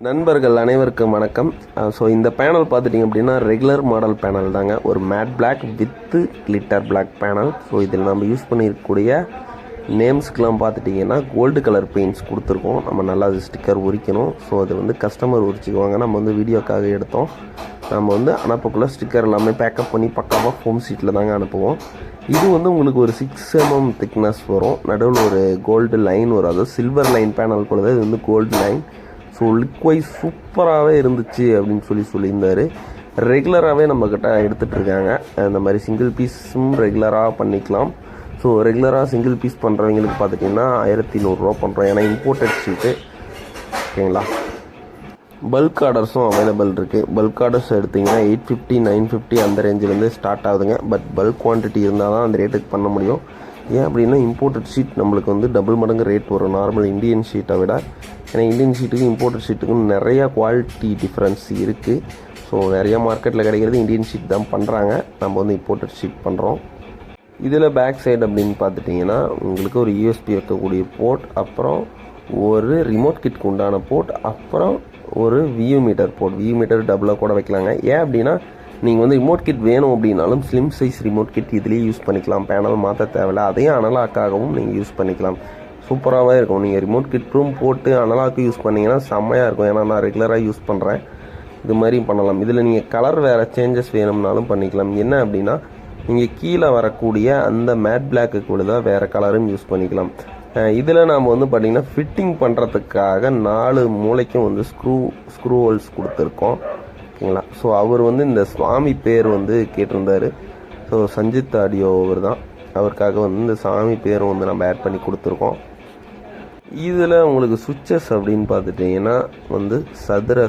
நண்பர்கள் அனைவருக்கும் வணக்கம். ஸோ இந்த பேனல் பார்த்துட்டிங்க அப்படின்னா ரெகுலர் மாடல் பேனல் தாங்க. ஒரு matte black with glitter black panel. So இதில் நம்ம யூஸ் பண்ணியிருக்கக்கூடிய நேம்ஸ்க்கெலாம் பார்த்துட்டிங்கன்னா கோல்டு கலர் பெயிண்ட்ஸ் கொடுத்துருக்கோம். நம்ம நல்லா அது ஸ்டிக்கர் உரிக்கணும். ஸோ அது வந்து கஸ்டமர் உரிச்சிக்குவாங்க. நம்ம வந்து வீடியோக்காக எடுத்தோம். நம்ம வந்து அனுப்பக்குள்ளே ஸ்டிக்கர் எல்லாமே பேக்கப் பண்ணி பக்காவாக ஃபோம் ஷீட்டில் தாங்க அனுப்புவோம். இது வந்து உங்களுக்கு ஒரு 6 mm திக்னஸ் வரும். நடுவில் ஒரு கோல்டு லைன் வரும். அதாவது சில்வர் லைன் பேனல் போலது. இது வந்து கோல்டு லைன். ஸோ லுக்வைஸ் சூப்பராகவே இருந்துச்சு அப்படின்னு சொல்லியிருந்தார். ரெகுலராகவே நம்மக்கிட்ட எடுத்துகிட்ருக்காங்க. இந்த மாதிரி சிங்கிள் பீஸும் ரெகுலராக பண்ணிக்கலாம். ஸோ ரெகுலராக சிங்கிள் பீஸ் பண்ணுறவங்களுக்கு பார்த்துட்டிங்கன்னா 1100 ரூபா பண்ணுறோம். ஏன்னா இம்போர்ட்டட் ஷீட்டு ஓகேங்களா. பல்க் ஆர்டர்ஸும் அவைலபிள் இருக்குது. பல்க் ஆர்டர்ஸ் எடுத்திங்கன்னா 850 950 அந்த ரேஞ்சிலேருந்து ஸ்டார்ட் ஆகுதுங்க. பட் பல்க் குவான்டிட்டி இருந்தால் தான் அந்த ரேட்டுக்கு பண்ண முடியும். ஏன் அப்படின்னா இம்போர்ட்டட் ஷீட் நம்மளுக்கு வந்து டபுள் மடங்கு ரேட் வரும் நார்மல் இந்தியன் ஷீட்டை விட. ஏன்னா இந்தியன் ஷீட்டுக்கும் இம்போர்ட்டட் ஷீட்டுக்கும் நிறையா குவாலிட்டி டிஃப்ரென்ஸ் இருக்குது. ஸோ நிறையா மார்க்கெட்டில் கிடைக்கிறது இந்தியன் ஷீட் தான் பண்ணுறாங்க. நம்ம வந்து இம்போர்ட்டட் ஷீட் பண்ணுறோம். இதில் பேக் சைடு அப்படின்னு பார்த்துட்டிங்கன்னா உங்களுக்கு ஒரு யூஎஸ்பி வைக்கக்கூடிய போர்ட், அப்புறம் ஒரு ரிமோட் கிட்க்கு உண்டான போர்ட், அப்புறம் ஒரு view meter port. View meter டபுளாக கூட வைக்கலாங்க. ஏன் அப்படின்னா நீங்கள் வந்து ரிமோட் கிட் வேணும் அப்படின்னாலும் ஸ்லிம் சைஸ் ரிமோட் கிட் இதுலேயே யூஸ் பண்ணிக்கலாம். பேனல் மாற்ற தேவையில்லை. அதையும் அனலாக்காகவும் நீங்கள் யூஸ் பண்ணிக்கலாம். சூப்பராகவே இருக்கும். நீங்கள் ரிமோட் கிட் ரூம் போட்டு அனலாக்கு யூஸ் பண்ணிங்கன்னா செம்மையாக இருக்கும். ஏன்னா நான் ரெகுலராக யூஸ் பண்ணுறேன். இது மாதிரியும் பண்ணலாம். இதில் நீங்கள் கலர் வேறு சேஞ்சஸ் வேணும்னாலும் பண்ணிக்கலாம். என்ன அப்படின்னா நீங்கள் கீழே வரக்கூடிய அந்த மேட் பிளாக்கு கூட தான் வேறு கலரும் யூஸ் பண்ணிக்கலாம். இதில் நாம் வந்து பார்த்திங்கன்னா ஃபிட்டிங் பண்ணுறதுக்காக 4 மூளைக்கும் வந்து ஸ்க்ரூ ஹோல்ஸ் கொடுத்துருக்கோம் ஓகேங்களா. ஸோ அவர் வந்து இந்த சுவாமி பேர் வந்து கேட்டிருந்தார். ஸோ சஞ்சித் ஆடியோ அவர் தான். அவருக்காக வந்து இந்த சாமி பேரும் வந்து நம்ம ஆட் பண்ணி கொடுத்துருக்கோம். இதில் உங்களுக்கு சுவிட்சஸ் அப்படின்னு பார்த்துட்டிங்கன்னா வந்து சதுர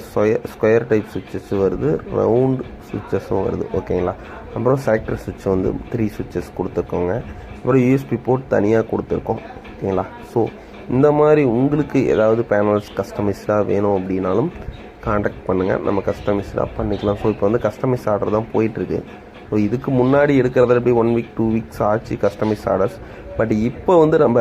ஸ்கொயர் டைப் சுவிட்சஸ் வருது, ரவுண்ட் சுவிட்சஸும் வருது ஓகேங்களா. அப்புறம் செலக்டர் சுவிட்ச் வந்து 3 சுவிட்சஸ் கொடுத்துருக்கோங்க. அப்புறம் யூஎஸ்பி போர்ட் தனியாக கொடுத்துருக்கோம் ஓகேங்களா. ஸோ இந்த மாதிரி உங்களுக்கு ஏதாவது பேனல்ஸ் கஸ்டமைஸ்டாக வேணும் அப்படின்னாலும் காண்டாக்ட் பண்ணுங்கள். நம்ம கஸ்டமைஸ்டாக பண்ணிக்கலாம். ஸோ இப்போ வந்து கஸ்டமைஸ் ஆர்டர் தான் போயிட்டுருக்கு. ஸோ இதுக்கு முன்னாடி எடுக்கிறதுல எப்படி 1 வீக் 2 வீக்ஸ் ஆச்சு கஸ்டமைஸ் ஆர்டர்ஸ். பட் இப்போ வந்து நம்ம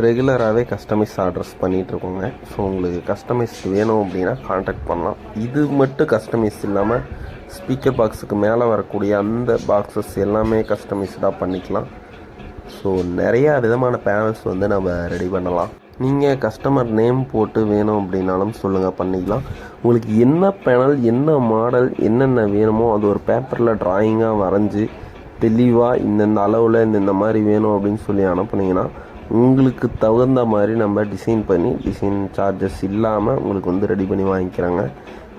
ரெகுலராகவே கஸ்டமைஸ் ஆர்டர்ஸ் பண்ணிகிட்ருக்கோங்க. ஸோ உங்களுக்கு கஸ்டமைஸ் வேணும் அப்படின்னா காண்டாக்ட் பண்ணலாம். இது மட்டும் கஸ்டமைஸ் இல்லாமல் ஸ்பீக்கர் பாக்ஸுக்கு மேலே வரக்கூடிய அந்த பாக்ஸஸ் எல்லாமே கஸ்டமைஸ்டாக பண்ணிக்கலாம். ஸோ நிறையா விதமான பேனல்ஸ் வந்து நம்ம ரெடி பண்ணலாம். நீங்கள் கஸ்டமர் நேம் போட்டு வேணும் அப்படின்னாலும் சொல்லுங்கள், பண்ணிக்கலாம். உங்களுக்கு என்ன பேனல் என்ன மாடல் என்னென்ன வேணுமோ அது ஒரு பேப்பரில் ட்ராயிங்காக வரைஞ்சி தெளிவாக இந்தந்த அளவில் இந்த மாதிரி வேணும் அப்படின்னு சொல்லி அனுப்புனீங்கன்னா உங்களுக்கு தகுந்த மாதிரி நம்ம டிசைன் சார்ஜஸ் இல்லாமல் உங்களுக்கு வந்து ரெடி பண்ணி வாங்கிக்கிறாங்க.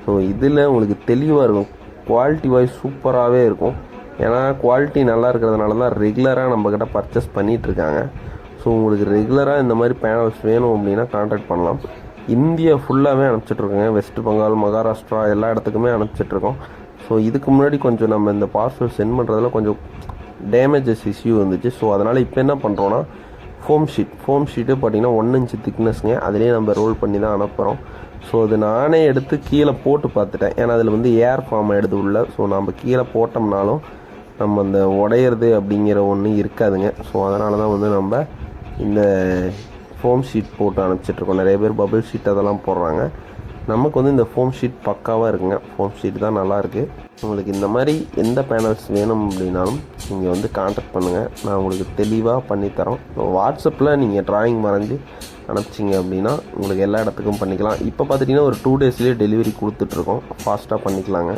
ஸோ இதில் உங்களுக்கு தெளிவாக இருக்கும். குவாலிட்டி வைஸ் சூப்பராகவே இருக்கும். ஏன்னா குவாலிட்டி நல்லா இருக்கிறதுனால தான் ரெகுலராக நம்மக்கிட்ட பர்ச்சேஸ் பண்ணிகிட்ருக்காங்க. ஸோ உங்களுக்கு ரெகுலராக இந்த மாதிரி பேனல்ஸ் வேணும் அப்படின்னா கான்டாக்ட் பண்ணலாம். இந்தியா ஃபுல்லாகவே அனுப்பிச்சிட்ருக்கோங்க. வெஸ்ட் பெங்கால், மகாராஷ்டிரா எல்லா இடத்துக்குமே அனுப்பிச்சிட்ருக்கோம். ஸோ இதுக்கு முன்னாடி கொஞ்சம் நம்ம இந்த பார்சல் சென்ட் பண்ணுறதுல கொஞ்சம் டேமேஜஸ் இஷ்யூ வந்துச்சு. ஸோ அதனால் இப்போ என்ன பண்ணுறோன்னா ஃபோம் ஷீட்டு பார்த்திங்கன்னா 1 inch திக்னஸ்ங்க. அதிலே நம்ம ரோல் பண்ணி தான் அனுப்புகிறோம். ஸோ அது நானே எடுத்து கீழே போட்டு பார்த்துட்டேன். ஏன்னா அதில் வந்து ஏர் ஃபார்ம் ஆகிடுது உள்ள. ஸோ நம்ம கீழே போட்டோம்னாலும் நம்ம அந்த உடையிறது அப்படிங்கிற ஒன்று இருக்காதுங்க. ஸோ அதனால தான் வந்து நம்ம இந்த ஃபோம் ஷீட் போட்டு அனுப்பிச்சிட்ருக்கோம். நிறைய பேர் பபிள் ஷீட் அதெல்லாம் போடுறாங்க. நமக்கு வந்து இந்த ஃபோம் ஷீட் பக்காவாக இருக்குங்க. ஃபோம் ஷீட் தான் நல்லாயிருக்கு. உங்களுக்கு இந்த மாதிரி எந்த பேனல்ஸ் வேணும் அப்படின்னாலும் நீங்கள் வந்து கான்டாக்ட் பண்ணுங்கள். நான் உங்களுக்கு தெளிவாக பண்ணித்தரோம். வாட்ஸ்அப்பில் நீங்கள் ட்ராயிங் வரைஞ்சி அனுப்பிச்சிங்க அப்படின்னா உங்களுக்கு எல்லா இடத்துக்கும் பண்ணிக்கலாம். இப்போ பார்த்துட்டிங்கன்னா ஒரு 2 daysலேயே டெலிவரி கொடுத்துட்ருக்கோம். ஃபாஸ்ட்டாக பண்ணிக்கலாங்க.